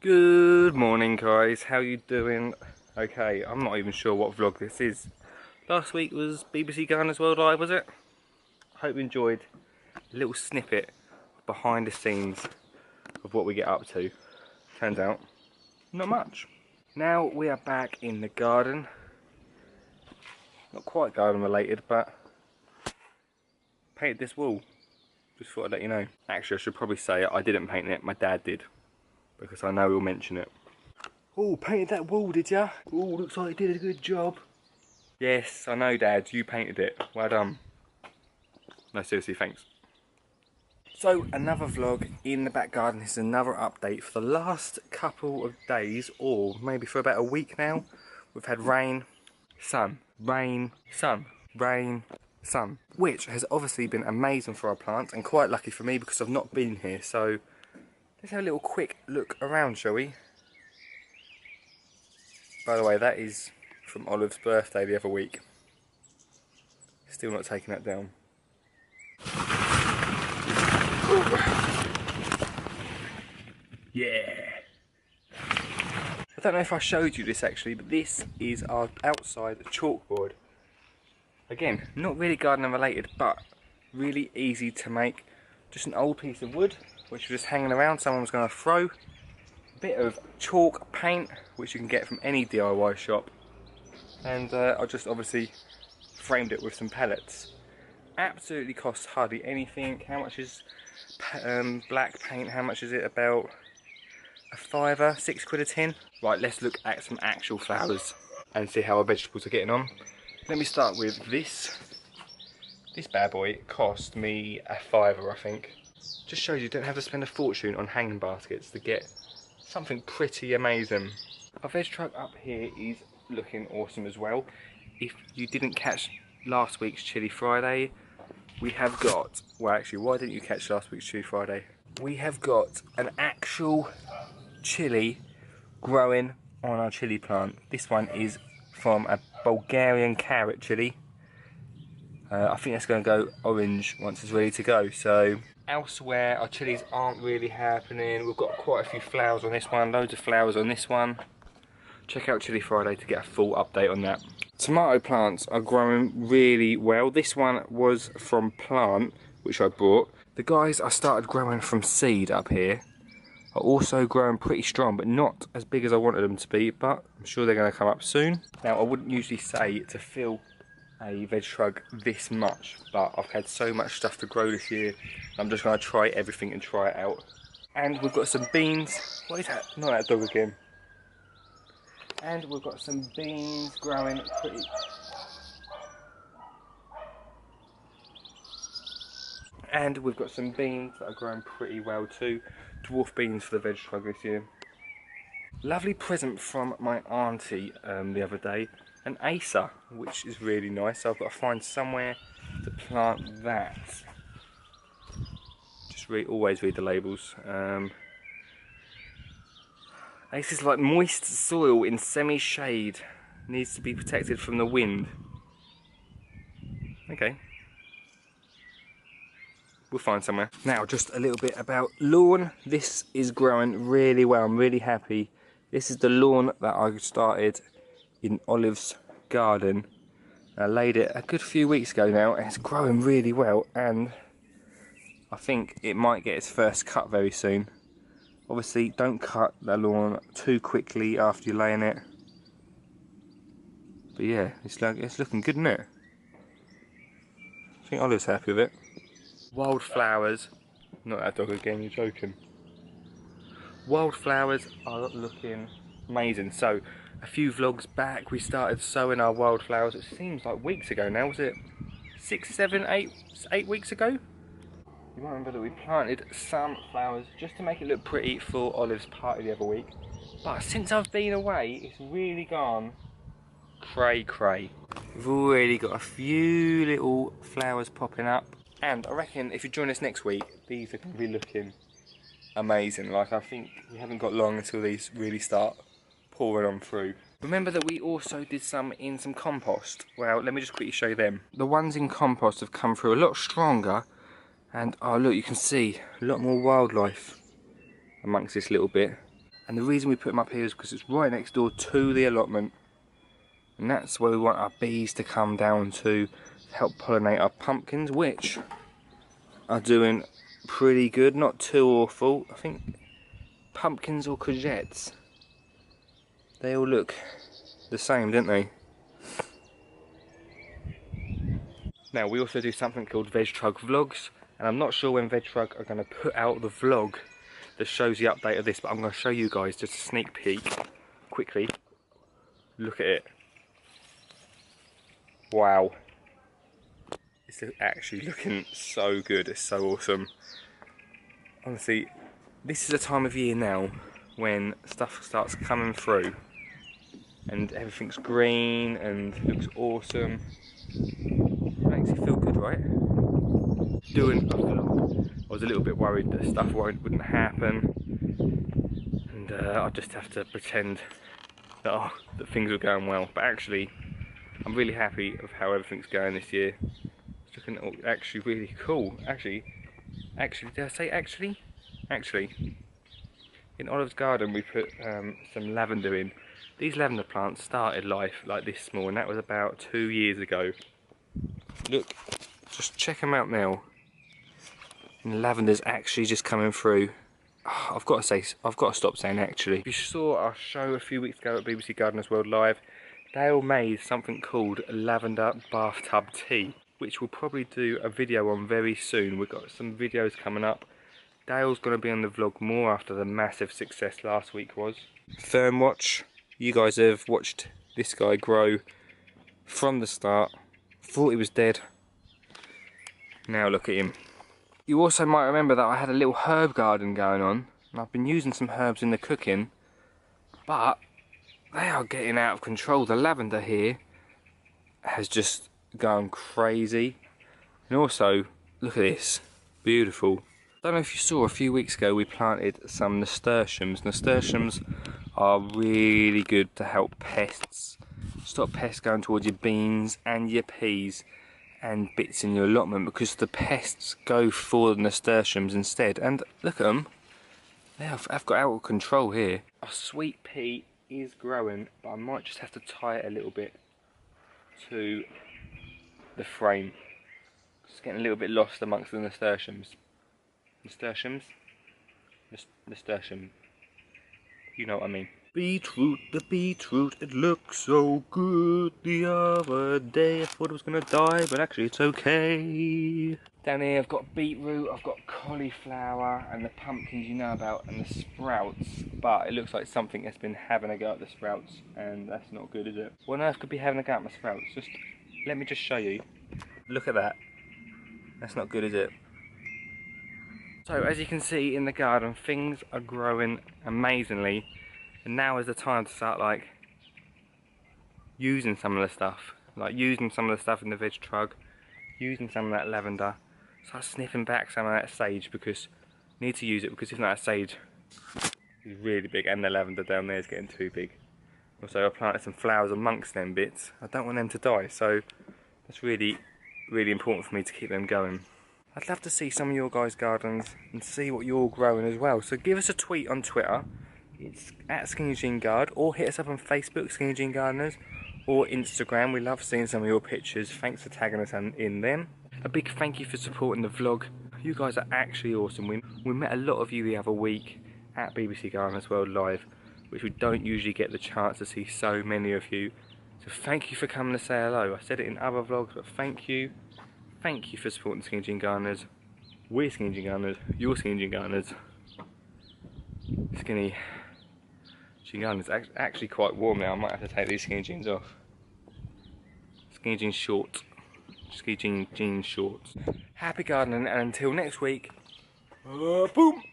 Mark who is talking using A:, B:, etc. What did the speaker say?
A: Good morning guys, how you doing? Okay, I'm not even sure what vlog this is. Last week was BBC Gardeners World Live, was it? Hope you enjoyed a little snippet behind the scenes of what we get up to. Turns out, not much. Now we are back in the garden. Not quite garden related, but painted this wall. Just thought I'd let you know. Actually, I should probably say I didn't paint it, my dad did. Because I know he'll mention it. Oh, painted that wall, did ya? Oh, looks like you did a good job. Yes, I know, Dad, you painted it. Well done. No, seriously, thanks. So, another vlog in the back garden. This is another update for the last couple of days, or maybe for about a week now. We've had rain, sun, rain, sun, rain, sun. Which has obviously been amazing for our plants, and quite lucky for me because I've not been here, so let's have a little quick look around, shall we? By the way, that is from Olive's birthday the other week. Still not taking that down. Yeah! I don't know if I showed you this actually, but this is our outside chalkboard. Again, not really gardening related, but really easy to make. Just an old piece of wood, which was just hanging around, someone was going to throw. A bit of chalk paint, which you can get from any DIY shop. And I just obviously framed it with some pellets. Absolutely costs hardly anything. How much is black paint? How much is it? About a fiver, £6 a tin. Right, let's look at some actual flowers and see how our vegetables are getting on. Let me start with this. This bad boy cost me a fiver, I think. Just shows you don't have to spend a fortune on hanging baskets to get something pretty amazing. Our veg truck up here is looking awesome as well. If you didn't catch last week's Chili Friday, we have got, well actually, why didn't you catch last week's Chili Friday? We have got an actual chili growing on our chili plant. This one is from a Bulgarian carrot chili. I think that's going to go orange once it's ready to go. So elsewhere our chilies aren't really happening. We've got quite a few flowers on this one, loads of flowers on this one. Check out Chili Friday to get a full update on that. Tomato plants are growing really well. This one was from plant, which I bought. The guys I started growing from seed up here are also growing pretty strong, but not as big as I wanted them to be, but I'm sure they're going to come up soon. Now I wouldn't usually say to fill a veg truck this much, but I've had so much stuff to grow this year, I'm just going to try everything and try it out. And we've got some beans. What is that? Not that dog again. And we've got some beans growing pretty... And we've got some beans that are growing pretty well too. Dwarf beans for the veg truck this year. Lovely present from my auntie the other day. An acer, which is really nice. So I've got to find somewhere to plant that. Just always read the labels. Ace is like moist soil in semi-shade. Needs to be protected from the wind. Okay. We'll find somewhere. Now, just a little bit about lawn. This is growing really well. I'm really happy. This is the lawn that I started in Olive's garden. I laid it a good few weeks ago now, and it's growing really well, and I think it might get its first cut very soon. Obviously, don't cut the lawn too quickly after you're laying it. But yeah, it's looking good, isn't it? I think Olive's happy with it. Wildflowers, not that dog again, you're joking. Wildflowers are looking amazing. So, a few vlogs back we started sowing our wildflowers. It seems like weeks ago now. Was it 6, 7, 8 weeks ago? You might remember that we planted some flowers just to make it look pretty for Olive's party the other week. But since I've been away, it's really gone cray cray. We've already got a few little flowers popping up. And I reckon if you join us next week, these are going to be looking amazing. Like, I think we haven't got long until these really start pouring on through. Remember that we also did some in some compost. Well, let me just quickly show you them. The ones in compost have come through a lot stronger. And oh look, you can see a lot more wildlife amongst this little bit. And the reason we put them up here is because it's right next door to the allotment. And that's where we want our bees to come down to help pollinate our pumpkins, which are doing pretty good, not too awful. I think pumpkins or courgettes, they all look the same, don't they? Now we also do something called Veg Truck Vlogs, and I'm not sure when Veg Truck are going to put out the vlog that shows the update of this, but I'm going to show you guys just a sneak peek quickly. Look at it. Wow. It's actually looking so good, it's so awesome. Honestly, this is a time of year now when stuff starts coming through and everything's green and looks awesome. Makes you feel good, right? Doing a vlog, I was a little bit worried that stuff wouldn't happen, and I'd just have to pretend that, that things were going well. But actually, I'm really happy of how everything's going this year. It's looking actually really cool. Actually, did I say actually? Actually, in Olive's garden we put some lavender in. These lavender plants started life like this small, and that was about 2 years ago. Look, just check them out now. And the lavender's actually just coming through. Oh, I've got to stop saying actually. If you saw our show a few weeks ago at BBC Gardeners World Live, Dale made something called lavender bathtub tea, which we'll probably do a video on very soon. We've got some videos coming up. Dale's going to be on the vlog more after the massive success last week was. Fern watch. You guys have watched this guy grow from the start. Thought he was dead. Now look at him. You also might remember that I had a little herb garden going on, and I've been using some herbs in the cooking, but they are getting out of control. The lavender here has just gone crazy. And also, look at this. Beautiful. I don't know if you saw, a few weeks ago we planted some nasturtiums. Nasturtiums are really good to help pests. Stop pests going towards your beans and your peas and bits in your allotment, because the pests go for the nasturtiums instead. And look at them. They have got out of control here. Our sweet pea is growing, but I might just have to tie it a little bit to the frame. It's getting a little bit lost amongst the nasturtiums. Nasturtiums? Nasturtium. You know what I mean. Beetroot, the beetroot, it looks so good. The other day I thought it was going to die, but actually it's okay. Down here I've got beetroot, I've got cauliflower, and the pumpkins you know about, and the sprouts. But it looks like something has been having a go at the sprouts, and that's not good, is it? What on earth could be having a go at my sprouts? Just let me just show you. Look at that. That's not good, is it? So as you can see in the garden, things are growing amazingly, and now is the time to start like using some of the stuff, using some of the stuff in the veg truck, using some of that lavender, start sniffing back some of that sage, because I need to use it, because if not, that sage is really big, and the lavender down there is getting too big. Also I planted some flowers amongst them bits. I don't want them to die, so that's really important for me to keep them going. I'd love to see some of your guys' gardens and see what you're growing as well. So give us a tweet on Twitter. It's at Skinny Jean Guard, or hit us up on Facebook, Skinny Jean Gardeners, or Instagram. We love seeing some of your pictures. Thanks for tagging us in them. A big thank you for supporting the vlog. You guys are actually awesome. We met a lot of you the other week at BBC Gardeners World Live, which we don't usually get the chance to see so many of you. So thank you for coming to say hello. I said it in other vlogs, but thank you. Thank you for supporting Skinny Jean Gardeners. We're Skinny Jean Gardeners. You're Skinny Jean Gardeners. Skinny Jean Gardeners. Actually quite warm now. I might have to take these skinny jeans off. Skinny jeans short. Skinny jeans shorts. Happy gardening, and until next week. Boom.